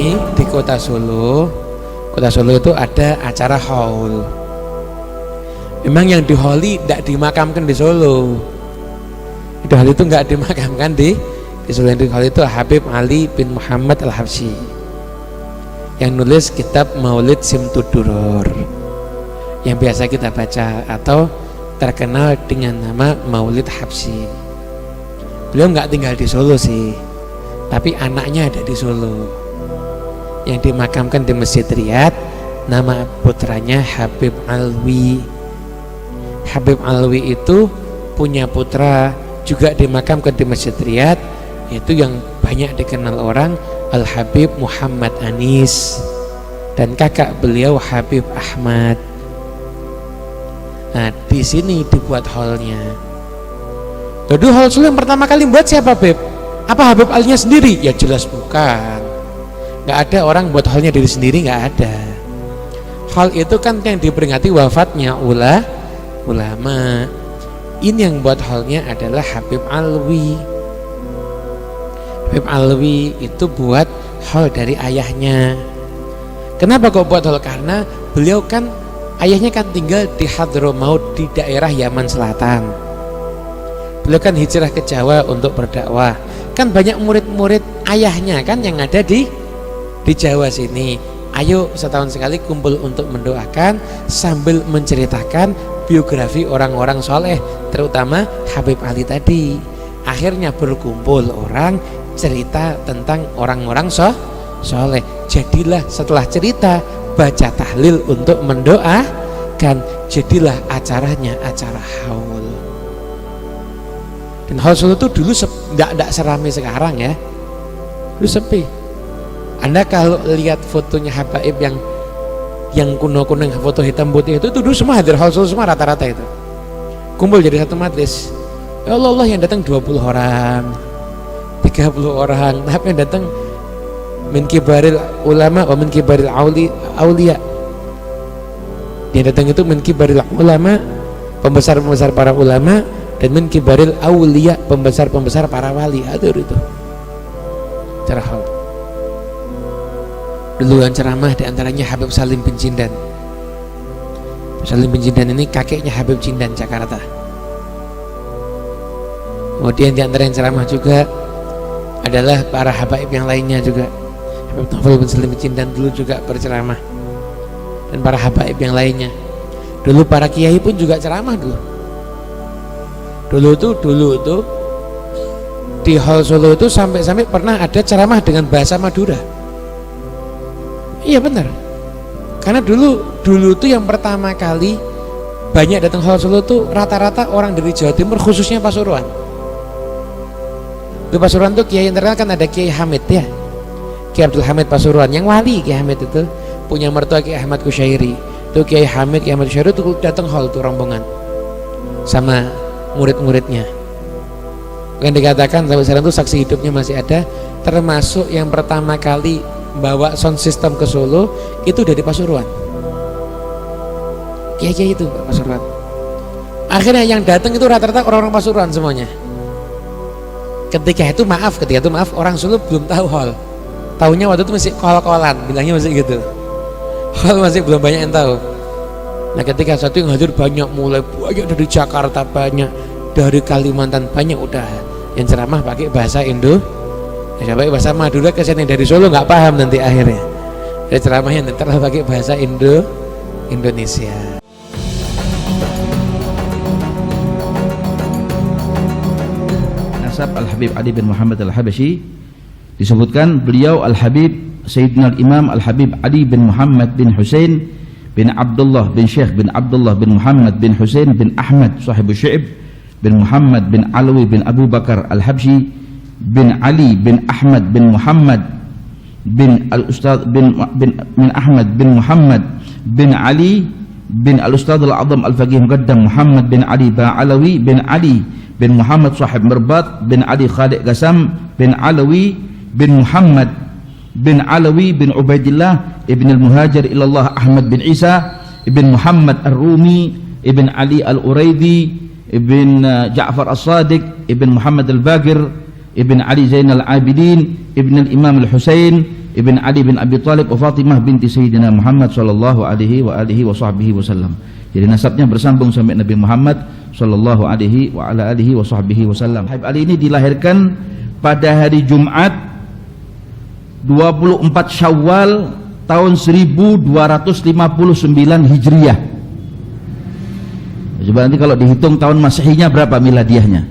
ini di kota Solo. Kota Solo itu ada acara haul. Memang yang diholi tidak dimakamkan di Solo. Hal itu nggak dimakamkan di Solo. Yang diholi itu Habib Ali bin Muhammad Al-Habsyi yang nulis kitab Maulid Simtud-Duror yang biasa kita baca atau terkenal dengan nama Maulid Habsyi. Beliau nggak tinggal di Solo sih, tapi anaknya ada di Solo yang dimakamkan di Masjid Riyadh. Nama putranya Habib Alwi. Habib Alwi itu punya putra juga dimakamkan di Masjid Riyadh, itu yang banyak dikenal orang, Al-Habib Muhammad Anis, dan kakak beliau Habib Ahmad. Nah, di sini dibuat hallnya. Lalu hall Solo yang pertama kali buat siapa, Beb? Apa Habib Alinya sendiri? Ya jelas bukan. Nggak ada orang buat hallnya diri sendiri, nggak ada. Hal itu kan yang diperingati wafatnya ulama. Ini yang buat hallnya adalah Habib Alwi. Habib Alwi itu buat hall dari ayahnya. Kenapa kok buat hall? Karena beliau kan ayahnya kan tinggal di Hadramaut di daerah Yaman Selatan. Beliau kan hijrah ke Jawa untuk berdakwah. Kan banyak murid-murid ayahnya kan yang ada di Jawa sini. Ayo setahun sekali kumpul untuk mendoakan sambil menceritakan biografi orang-orang soleh, terutama Habib Ali tadi. Akhirnya berkumpul orang cerita tentang orang-orang soleh. Jadilah setelah cerita baca tahlil untuk mendoakan, jadilah acaranya acara haul. Dan haul Solo itu dulu tidak seramai sekarang ya, dulu sepi. Anda kalau lihat fotonya habaib yang kuno-kuno, foto hitam putih itu dulu semua hadir haul Solo semua, rata-rata itu kumpul jadi satu majlis. Ya Allah, yang datang 20 orang, 30 orang, tapi yang datang min kibaril ulama wa min kibaril aulia. Yang datang itu min kibaril ulama, pembesar-pembesar para ulama, dan min kibaril aulia, pembesar-pembesar para wali. Aduh, itu cara hal. Dulu yang ceramah diantaranya Habib Salim bin Jindan. Salim bin Jindan ini kakeknya Habib Jindan Jakarta. Kemudian diantara yang ceramah juga adalah para habaib yang lainnya juga. Habib Novel bin Salim bin Jindan dulu juga berceramah, dan para habaib yang lainnya. Dulu para kiai pun juga ceramah dulu. Dulu itu di Hall Solo itu sampai pernah ada ceramah dengan bahasa Madura. Iya benar. Karena dulu itu yang pertama kali banyak datang Hall Solo itu rata-rata orang dari Jawa Timur, khususnya Pasuruan. Di Pasuruan tuh kiai yang terkenal kan ada Kiai Hamid ya, Kiai Abdul Hamid Pasuruan, yang wali Kiai Hamid itu punya mertua Kiai Ahmad Kusyairi. Itu Kiai Hamid, Kiai Ahmad Kusyairi itu datang hall tuh rombongan sama murid-muridnya. Yang dikatakan sampai sekarang tuh saksi hidupnya masih ada, termasuk yang pertama kali bawa sound system ke Solo itu dari Pasuruan. Kiai-kiai itu Pasuruan. Akhirnya yang datang itu rata-rata orang-orang Pasuruan semuanya. Ketika itu maaf orang Solo belum tahu hall. Tahunya waktu itu masih kol-kolan, bilangnya masih gitu. Hall masih belum banyak yang tahu. Nah, ketika satu yang hadir banyak, mulai banyak dari Jakarta, banyak dari Kalimantan, banyak udah yang ceramah pakai bahasa Indo. Ya, pakai bahasa Madura, kesan yang dari Solo nggak paham nanti akhirnya. Dari ceramahnya nanti pakai bahasa Indonesia. Al-Habib Ali bin Muhammad Al-Habsyi disebutkan beliau Al-Habib Sayyidina Al-Imam Al-Habib Ali bin Muhammad bin Husain bin Abdullah bin Syekh bin Abdullah bin Muhammad bin Husain bin Ahmad sahibu Syu'ib bin Muhammad bin Alwi bin Abu Bakar Al-Habsyi bin Ali bin Ahmad bin Muhammad bin Al-Ustadz bin Ahmad bin Muhammad bin Ali bin Al-Ustadz Al-Azam Al-Faqih Muqaddam Muhammad bin Ali Ba'alawi bin Ali bin Muhammad Sahib Mirbat bin Ali Khaliq Qasam bin Alawi bin Muhammad bin Alawi bin Ubaidillah ibn al-Muhajir ilallah Ahmad bin Isa ibn Muhammad Ar-Rumi ibn Ali Al-Uraidi ibn Ja'far As-Sadiq ibn Muhammad Al-Bagir ibn Ali Zain Al-Abidin ibn al-Imam Al-Husain ibn Ali bin Abi Thalib wa Fatimah binti Sayyidina Muhammad sallallahu alaihi wa alihi wa sahbihi wasallam. Jadi nasabnya bersambung sampai Nabi Muhammad sallallahu alaihi wa ala alihi wa sahbihi wasallam. Habib Ali ini dilahirkan pada hari Jumat 24 Syawal tahun 1259 Hijriah. Coba nanti kalau dihitung tahun Masehinya berapa miladiahnya.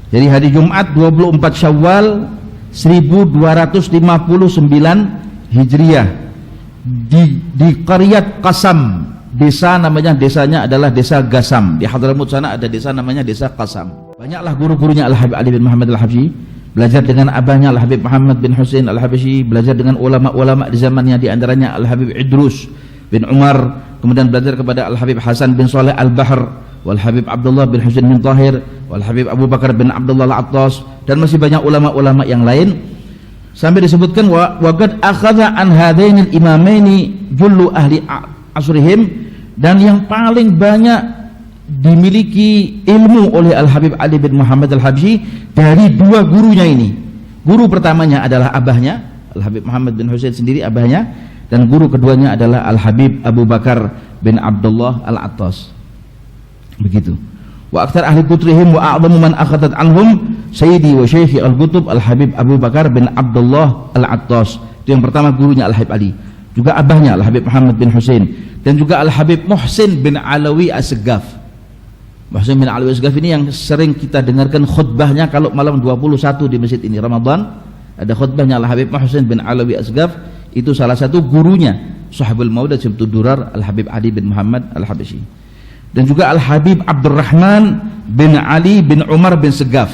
Jadi hari Jumat 24 Syawal 1259 Hijriah di Qaryat Qasam, desanya adalah desa Gasam. Di Hadramut sana ada desa namanya desa Qasam. Banyaklah guru-gurunya Al-Habib Ali bin Muhammad Al-Habsyi, belajar dengan abahnya Al-Habib Muhammad bin Husain Al-Habsyi, belajar dengan ulama-ulama di zamannya, di antaranya Al-Habib Idrus bin Umar, kemudian belajar kepada Al-Habib Hasan bin Saleh Al-Bahr, Wal-Habib Abdullah bin Husain bin Tahir, Wal-Habib Abu Bakar bin Abdullah Al-Attas, dan masih banyak ulama-ulama yang lain, sampai disebutkan wa qad akhadha an hadainil imamaini jullu ahli asrihim, dan yang paling banyak dimiliki ilmu oleh Al-Habib Ali bin Muhammad Al-Habsyi dari dua gurunya ini. Guru pertamanya adalah abahnya Al-Habib Muhammad bin Husain sendiri, abahnya, dan guru keduanya adalah Al-Habib Abu Bakar bin Abdullah Al-Attas. Begitu. Wa aktsar ahli kutrihim wa a'zamu man akhadhat anhum sayyidi wa syaikhi al-kutub Al-Habib Abu Bakar bin Abdullah Al-Attas. Itu yang pertama gurunya Al-Habib Ali. Juga abahnya Al-Habib Muhammad bin Husain, dan juga Al-Habib Muhsin bin Alawi As-Segaf. Muhsin bin Alawi As-Segaf ini yang sering kita dengarkan khutbahnya kalau malam 21 di masjid ini Ramadan. Ada khutbahnya Al-Habib Muhsin bin Alawi As-Segaf, itu salah satu gurunya Sahabul Maudah Simtud Durar Al-Habib Ali bin Muhammad Al-Habsyi. Dan juga Al-Habib Abdurrahman bin Ali bin Umar bin Segaf.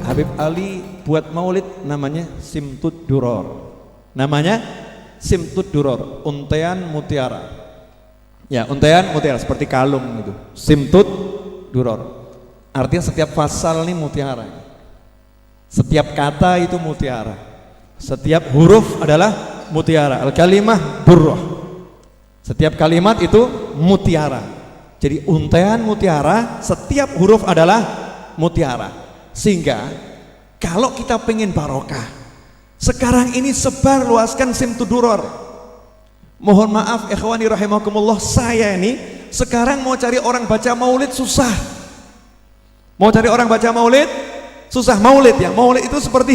Habib Ali buat maulid namanya Simtud Duror. Namanya Simtud Duror, untean mutiara. Ya, untean mutiara seperti kalung gitu. Simtud Duror. Artinya setiap fasal ini mutiara. Setiap kata itu mutiara. Setiap huruf adalah mutiara. Al-kalimah durrah. Setiap kalimat itu mutiara. Jadi untean mutiara, setiap huruf adalah mutiara. Sehingga kalau kita pengen barokah, sekarang ini sebar luaskan Simtud Duror. Mohon maaf ikhwani rahimakumullah, saya ini sekarang mau cari orang baca maulid susah. Mau cari orang baca maulid susah. Maulid ya, maulid itu seperti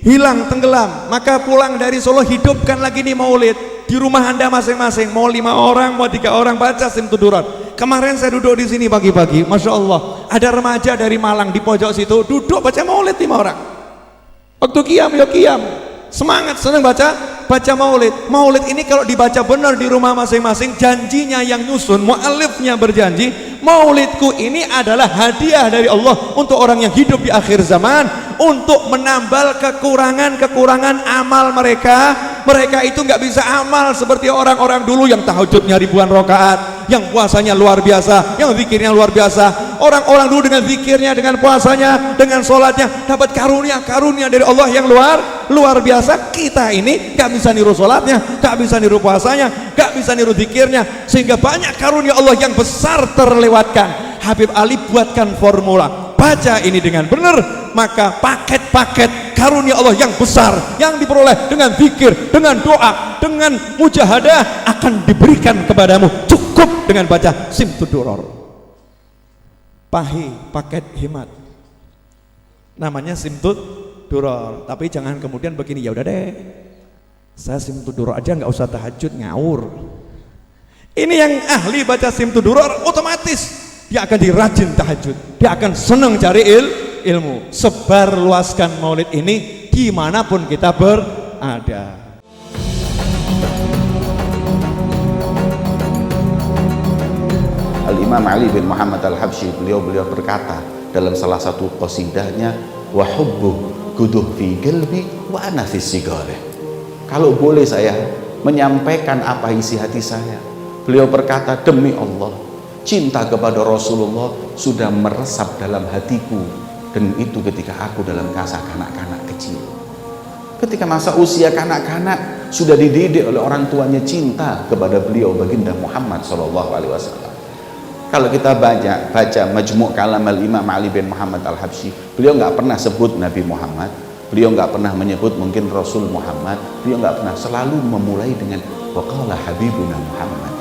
hilang, tenggelam. Maka pulang dari Solo, hidupkan lagi nih maulid di rumah Anda masing-masing. Mau 5 orang, mau 3 orang, baca Simtud Duror. Kemarin saya duduk di sini pagi-pagi, masya Allah, ada remaja dari Malang di pojok situ duduk baca maulid 5 orang. Waktu qiyam, ya qiyam, semangat, senang baca maulid. Maulid ini kalau dibaca benar di rumah masing-masing, janjinya yang nyusun, mu'alifnya berjanji, maulidku ini adalah hadiah dari Allah untuk orang yang hidup di akhir zaman, untuk menambal kekurangan amal mereka. Mereka itu nggak bisa amal seperti orang-orang dulu yang tahajudnya ribuan rakaat, yang puasanya luar biasa, yang zikirnya luar biasa. Orang-orang dulu dengan zikirnya, dengan puasanya, dengan sholatnya dapat karunia dari Allah yang luar biasa. Kita ini nggak bisa niru sholatnya, nggak bisa niru puasanya, nggak bisa niru zikirnya, sehingga banyak karunia Allah yang besar terlewatkan. Habib Ali buatkan formula, baca ini dengan benar, maka paket-paket karunia Allah yang besar yang diperoleh dengan zikir, dengan doa, dengan mujahadah akan diberikan kepadamu. Cukup dengan baca Simtud Duror. Paket hemat, namanya Simtud Duror. Tapi jangan kemudian begini, ya udah deh, saya Simtud Duror aja, nggak usah tahajud, ngawur. Ini yang ahli baca Simtud Duror otomatis dia akan dirajin tahajud, dia akan senang cari ilmu. Sebar luaskan maulid ini dimanapun kita berada. Al-Imam Ali bin Muhammad Al-Habsyi, beliau berkata dalam salah satu qasidahnya, wa hubbu guduh fi qalbi wa ana fi sigari. Kalau boleh saya menyampaikan apa isi hati saya, beliau berkata, demi Allah, cinta kepada Rasulullah sudah meresap dalam hatiku, dan itu ketika aku dalam masa kanak-kanak kecil. Ketika masa usia kanak-kanak sudah dididik oleh orang tuanya cinta kepada beliau baginda Muhammad SAW. Kalau kita baca Majmu' Kalam al-Imam Ali bin Muhammad al-Habsyi, beliau nggak pernah sebut Nabi Muhammad, beliau nggak pernah menyebut mungkin Rasul Muhammad, beliau nggak pernah, selalu memulai dengan waqala habibuna Muhammad,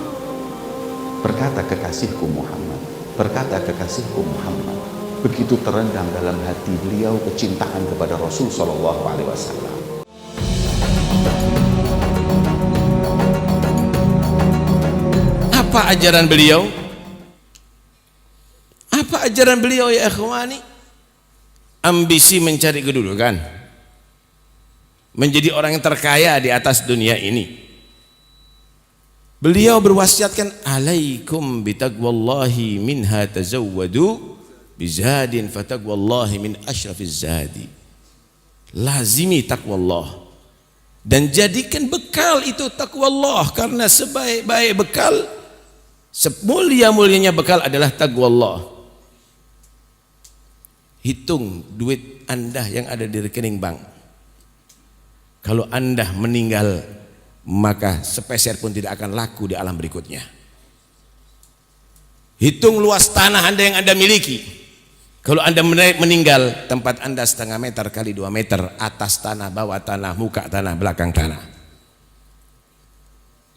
berkata kekasihku Muhammad, berkata kekasihku Muhammad. Begitu terendam dalam hati beliau kecintaan kepada Rasul Shallallahu Alaihi Wasallam. Apa ajaran beliau? Apa ajaran beliau ya ikhwani? Ambisi mencari kedudukan, menjadi orang yang terkaya di atas dunia ini. Beliau berwasiatkan, alaikum bitaqwallahi minha tazawwadu bizadin fataqwallahi min asyrafis zadi. Lazimi taqwallah dan jadikan bekal itu taqwallah, karena sebaik-baik bekal, semulia-mulianya bekal adalah taqwallah. Hitung duit Anda yang ada di rekening bank. Kalau Anda meninggal, maka sepeser pun tidak akan laku di alam berikutnya. Hitung luas tanah Anda yang Anda miliki. Kalau Anda meninggal, tempat Anda 0,5 meter kali 2 meter, atas tanah, bawah tanah, muka tanah, belakang tanah.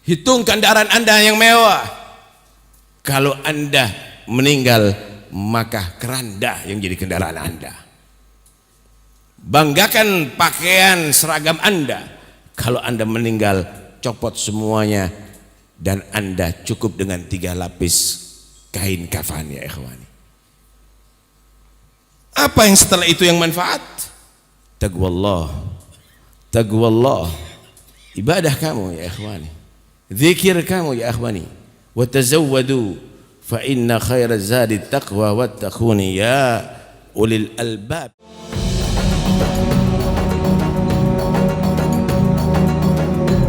Hitung kendaraan Anda yang mewah. Kalau Anda meninggal, maka keranda yang jadi kendaraan Anda. Banggakan pakaian seragam Anda. Kalau Anda meninggal, copot semuanya dan Anda cukup dengan 3 lapis kain kafan ya ikhwani. Apa yang setelah itu yang manfaat? Taqwallah. Taqwallah. Ibadah kamu ya ikhwani. Zikir kamu ya ikhwani. Wa tazawwadu fa inna khairaz zadi taqwa wattaquni ya ulil albab.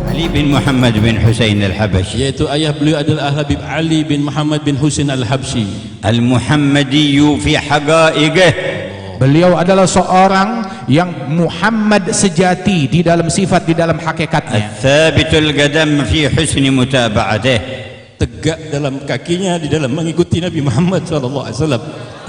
Ali bin Muhammad bin Husain al-Habsyi, yaitu ayah beliau adalah Habib Ali bin Muhammad bin Husain al-Habsyi. al-Muhammadiyyu fi haqa'iqih, beliau adalah seorang yang Muhammad sejati di dalam sifat, di dalam hakikatnya. al-thabitul qadam fi husni mutaba'atih, Tegak dalam kakinya di dalam mengikuti Nabi Muhammad SAW.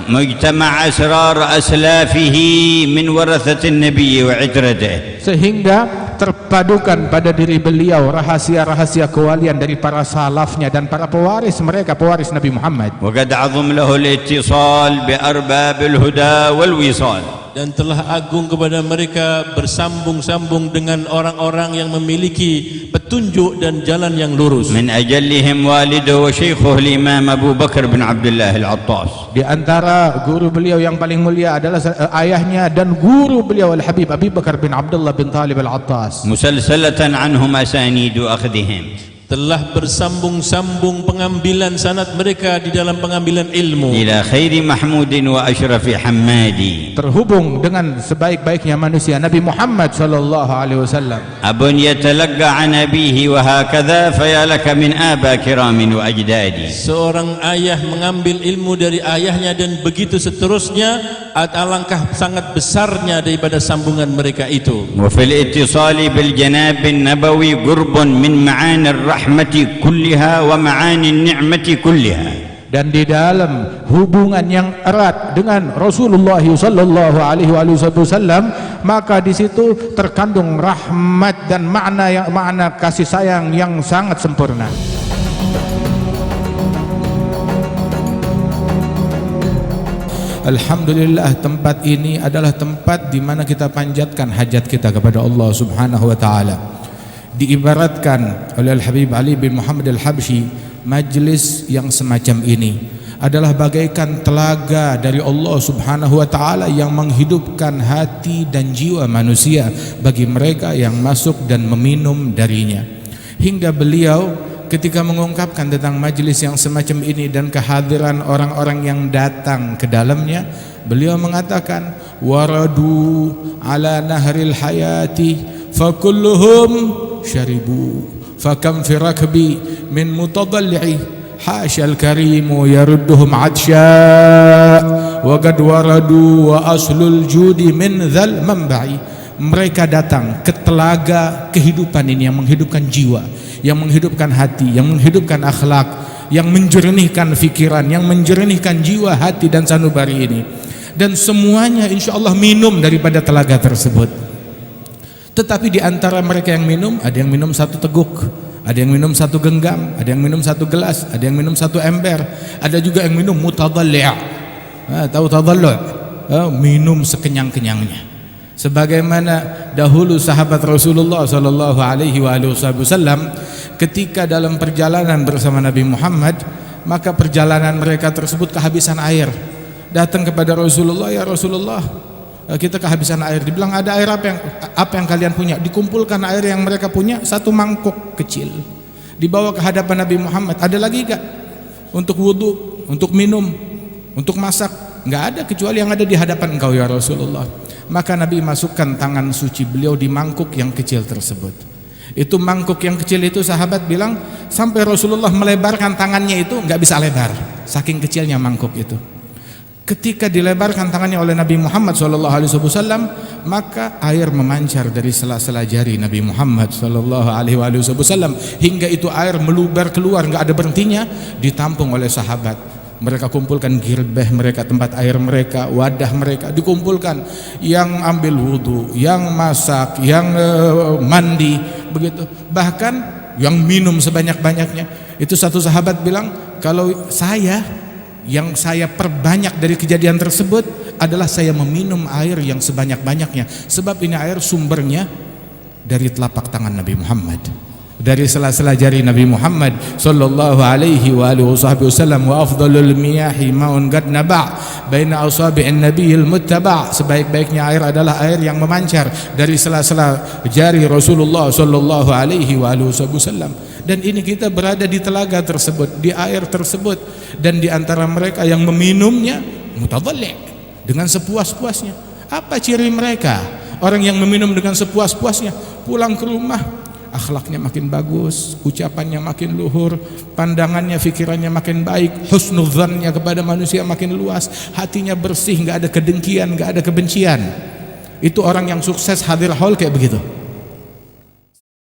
mujtama' asrar aslafihi min warathatin nabiy wa itratihi, Sehingga terpadukan pada diri beliau rahasia-rahasia kewalian dari para salafnya dan para pewaris mereka, pewaris Nabi Muhammad. wa qad 'azam lahu al-ittisal bi arbabil huda wal wisal, Dan telah agung kepada mereka bersambung-sambung dengan orang-orang yang memiliki petunjuk dan jalan yang lurus. min ajallihim waliduhu wa shaykhuhu al-imam Abu Bakar bin Abdullah al-Attas. Di antara guru beliau yang paling mulia adalah ayahnya dan guru beliau Al-Habib Abi Bakar bin Abdullah bin Talib Al-Attas. musalsalatan anhum asanidu akhdihim, Telah bersambung-sambung pengambilan sanad mereka di dalam pengambilan ilmu ila khairi mahmudin wa ashrafi hammadi, Terhubung dengan sebaik-baiknya manusia Nabi Muhammad sallallahu alaihi wasallam. abun yatalaqqa an abihi wa hakadha fayalaka min aba kiramin wa ajdadi. Seorang ayah mengambil ilmu dari ayahnya dan begitu seterusnya, alangkah sangat besarnya daripada sambungan mereka itu. wa fil ittisali bil janab nabawi qurbun min ma'ani rahmati kulliha wa ma'ani ni'mati kulliha. Dan di dalam hubungan yang erat dengan Rasulullah sallallahu alaihi wasallam, maka di situ terkandung rahmat dan makna kasih sayang yang sangat sempurna. Alhamdulillah, tempat ini adalah tempat di mana kita panjatkan hajat kita kepada Allah Subhanahu wa taala. Diibaratkan oleh Al-Habib Ali bin Muhammad Al-Habsyi, majlis yang semacam ini adalah bagaikan telaga dari Allah Subhanahu wa taala yang menghidupkan hati dan jiwa manusia bagi mereka yang masuk dan meminum darinya. Hingga beliau ketika mengungkapkan tentang majlis yang semacam ini dan kehadiran orang-orang yang datang ke dalamnya, beliau mengatakan, waradu ala nahril hayati fakulluhum syaribu fakam fi rakbi min mutadalli'i hasyal karimu yarudduhum adsya wa qad waradu wa aslul judi min dhal manba'i. Mereka datang ke telaga kehidupan ini yang menghidupkan jiwa, yang menghidupkan hati, yang menghidupkan akhlak, yang menjernihkan pikiran, yang menjernihkan jiwa, hati dan sanubari ini. Dan semuanya insya Allah minum daripada telaga tersebut. Tetapi di antara mereka yang minum, ada yang minum 1 teguk, ada yang minum 1 genggam, ada yang minum 1 gelas, ada yang minum 1 ember, ada juga yang minum mutadalli'. Tahu tadallu'? Minum sekenyang-kenyangnya. Sebagaimana dahulu sahabat Rasulullah sallallahu alaihi wasallam ketika dalam perjalanan bersama Nabi Muhammad, maka perjalanan mereka tersebut kehabisan air. Datang kepada Rasulullah, ya Rasulullah, kita kehabisan air. Dibilang, ada air apa yang kalian punya? Dikumpulkan air yang mereka punya 1 mangkuk kecil, dibawa ke hadapan Nabi Muhammad. Ada lagi gak untuk wudu, untuk minum, untuk masak? Nggak ada, kecuali yang ada di hadapan engkau ya Rasulullah. Maka Nabi masukkan tangan suci beliau di mangkuk yang kecil tersebut. Itu mangkuk yang kecil itu, sahabat bilang sampai Rasulullah melebarkan tangannya itu nggak bisa lebar, saking kecilnya mangkuk itu. Ketika dilebarkan tangannya oleh Nabi Muhammad SAW, maka air memancar dari sela-sela jari Nabi Muhammad SAW hingga itu air meluber keluar, nggak ada berhentinya, ditampung oleh sahabat. Mereka kumpulkan girbeh mereka, tempat air mereka, wadah mereka dikumpulkan. Yang ambil wudhu, yang masak, yang mandi, begitu. Bahkan yang minum sebanyak-banyaknya. Itu satu sahabat bilang, kalau yang saya perbanyak dari kejadian tersebut adalah saya meminum air yang sebanyak-banyaknya. Sebab ini air sumbernya dari telapak tangan Nabi Muhammad, dari sela-sela jari Nabi Muhammad sallallahu alaihi wa alihi wasallam. Wa afdalul miyahi ma'un qad naba' baina asabi'in nabiyil muttaba'. Sebaik-baiknya air adalah air yang memancar dari sela-sela jari Rasulullah sallallahu alaihi wa alihi wasallam. Dan ini kita berada di telaga tersebut, di air tersebut, dan di antara mereka yang meminumnya mutadalli', dengan sepuas-puasnya. Apa ciri mereka? Orang yang meminum dengan sepuas-puasnya, pulang ke rumah akhlaknya makin bagus, ucapannya makin luhur, pandangannya, fikirannya makin baik, husnudzannya kepada manusia makin luas, hatinya bersih, nggak ada kedengkian, nggak ada kebencian. Itu orang yang sukses hadir haul kayak begitu.